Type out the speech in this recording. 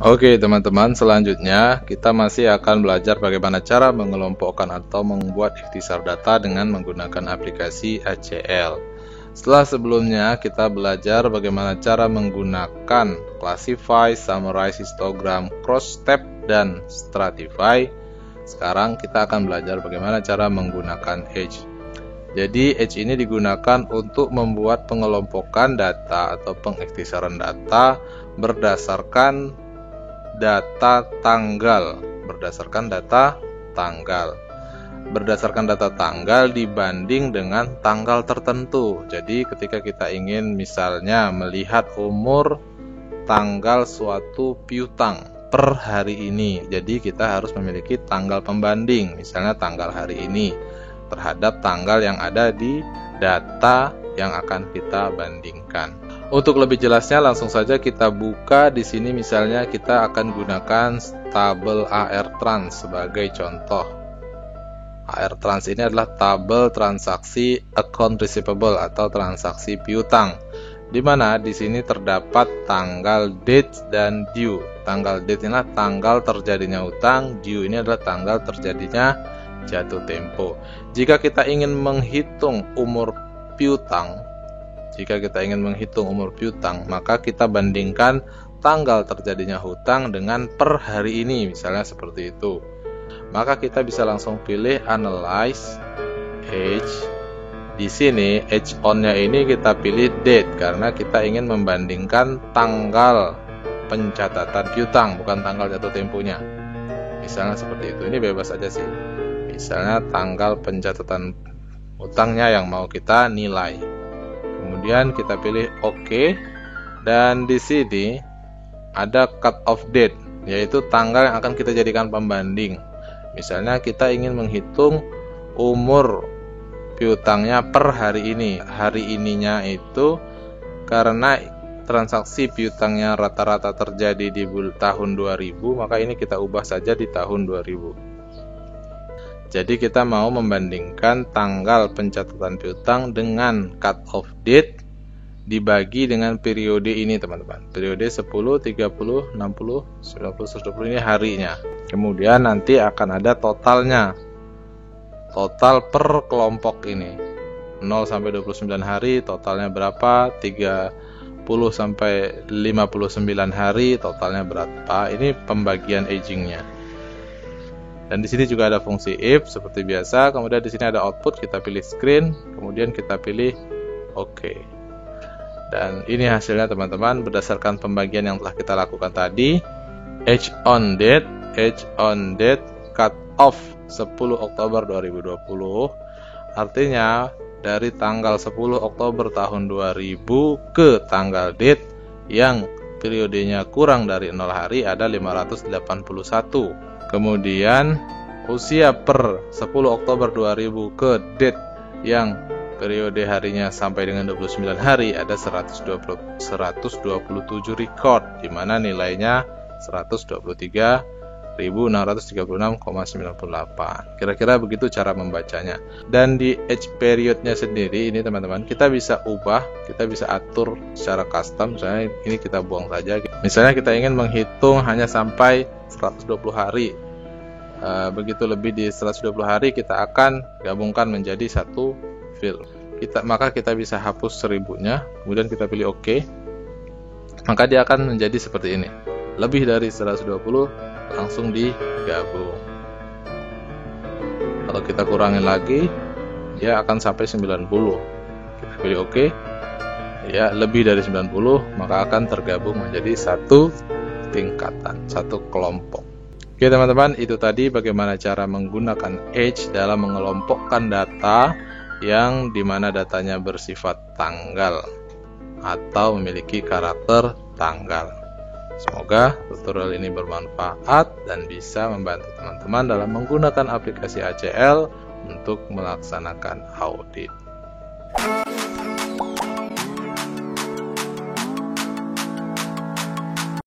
Oke teman-teman, selanjutnya kita masih akan belajar bagaimana cara mengelompokkan atau membuat ikhtisar data dengan menggunakan aplikasi ACL. Setelah sebelumnya kita belajar bagaimana cara menggunakan classify, summarize, histogram, cross step, dan stratify. Sekarang kita akan belajar bagaimana cara menggunakan Edge. Jadi Edge ini digunakan untuk membuat pengelompokan data atau pengikhtisaran data berdasarkan data tanggal, berdasarkan data tanggal dibanding dengan tanggal tertentu. Jadi ketika kita ingin misalnya melihat umur tanggal suatu piutang per hari ini, jadi kita harus memiliki tanggal pembanding, misalnya tanggal hari ini terhadap tanggal yang ada di data yang akan kita bandingkan. Untuk lebih jelasnya langsung saja kita buka di sini, misalnya kita akan gunakan tabel ARTrans sebagai contoh. ARTrans ini adalah tabel transaksi account receivable atau transaksi piutang, di mana di sini terdapat tanggal date dan due. Tanggal date ini adalah tanggal terjadinya utang, due ini adalah tanggal terjadinya jatuh tempo. Jika kita ingin menghitung umur piutang, maka kita bandingkan tanggal terjadinya hutang dengan per hari ini, misalnya seperti itu. Maka kita bisa langsung pilih analyze age. Di sini age on-nya ini kita pilih date karena kita ingin membandingkan tanggal pencatatan piutang, bukan tanggal jatuh temponya. Misalnya seperti itu. Ini bebas aja sih. Misalnya tanggal pencatatan hutangnya yang mau kita nilai. Kemudian kita pilih OK, dan di sini ada cut off date, yaitu tanggal yang akan kita jadikan pembanding. Misalnya kita ingin menghitung umur piutangnya per hari ini. Hari ininya itu karena transaksi piutangnya rata-rata terjadi di tahun 2000, maka ini kita ubah saja di tahun 2000. Jadi kita mau membandingkan tanggal pencatatan piutang dengan cut off date dibagi dengan periode ini teman-teman. Periode 10, 30, 60, 90, 120 ini harinya. Kemudian nanti akan ada totalnya. Total per kelompok ini. 0 sampai 29 hari totalnya berapa? 30 sampai 59 hari totalnya berapa? Ini pembagian agingnya. Dan di sini juga ada fungsi if seperti biasa. Kemudian di sini ada output, kita pilih screen, kemudian kita pilih OK. Dan ini hasilnya teman-teman berdasarkan pembagian yang telah kita lakukan tadi. Age on date cut off 10 Oktober 2020. Artinya dari tanggal 10 Oktober tahun 2000 ke tanggal date yang periodenya kurang dari 0 hari ada 581. Kemudian usia per 10 Oktober 2000 ke date yang periode harinya sampai dengan 29 hari ada 127 record, di mana nilainya 123.636,98. Kira-kira begitu cara membacanya. Dan di age periodnya sendiri ini teman-teman kita bisa ubah, kita bisa atur secara custom. Misalnya ini kita buang saja. Misalnya kita ingin menghitung hanya sampai 120 hari. Begitu lebih di 120 hari kita akan gabungkan menjadi satu file. Maka kita bisa hapus 1000-nya, kemudian kita pilih OK. Maka dia akan menjadi seperti ini. Lebih dari 120 langsung digabung. Kalau kita kurangin lagi, dia akan sampai 90. Kita pilih OK. Ya, lebih dari 90 maka akan tergabung menjadi satu tingkatan, satu kelompok. Oke teman-teman, itu tadi bagaimana cara menggunakan Edge dalam mengelompokkan data yang dimana datanya bersifat tanggal atau memiliki karakter tanggal. Semoga tutorial ini bermanfaat dan bisa membantu teman-teman dalam menggunakan aplikasi ACL untuk melaksanakan audit.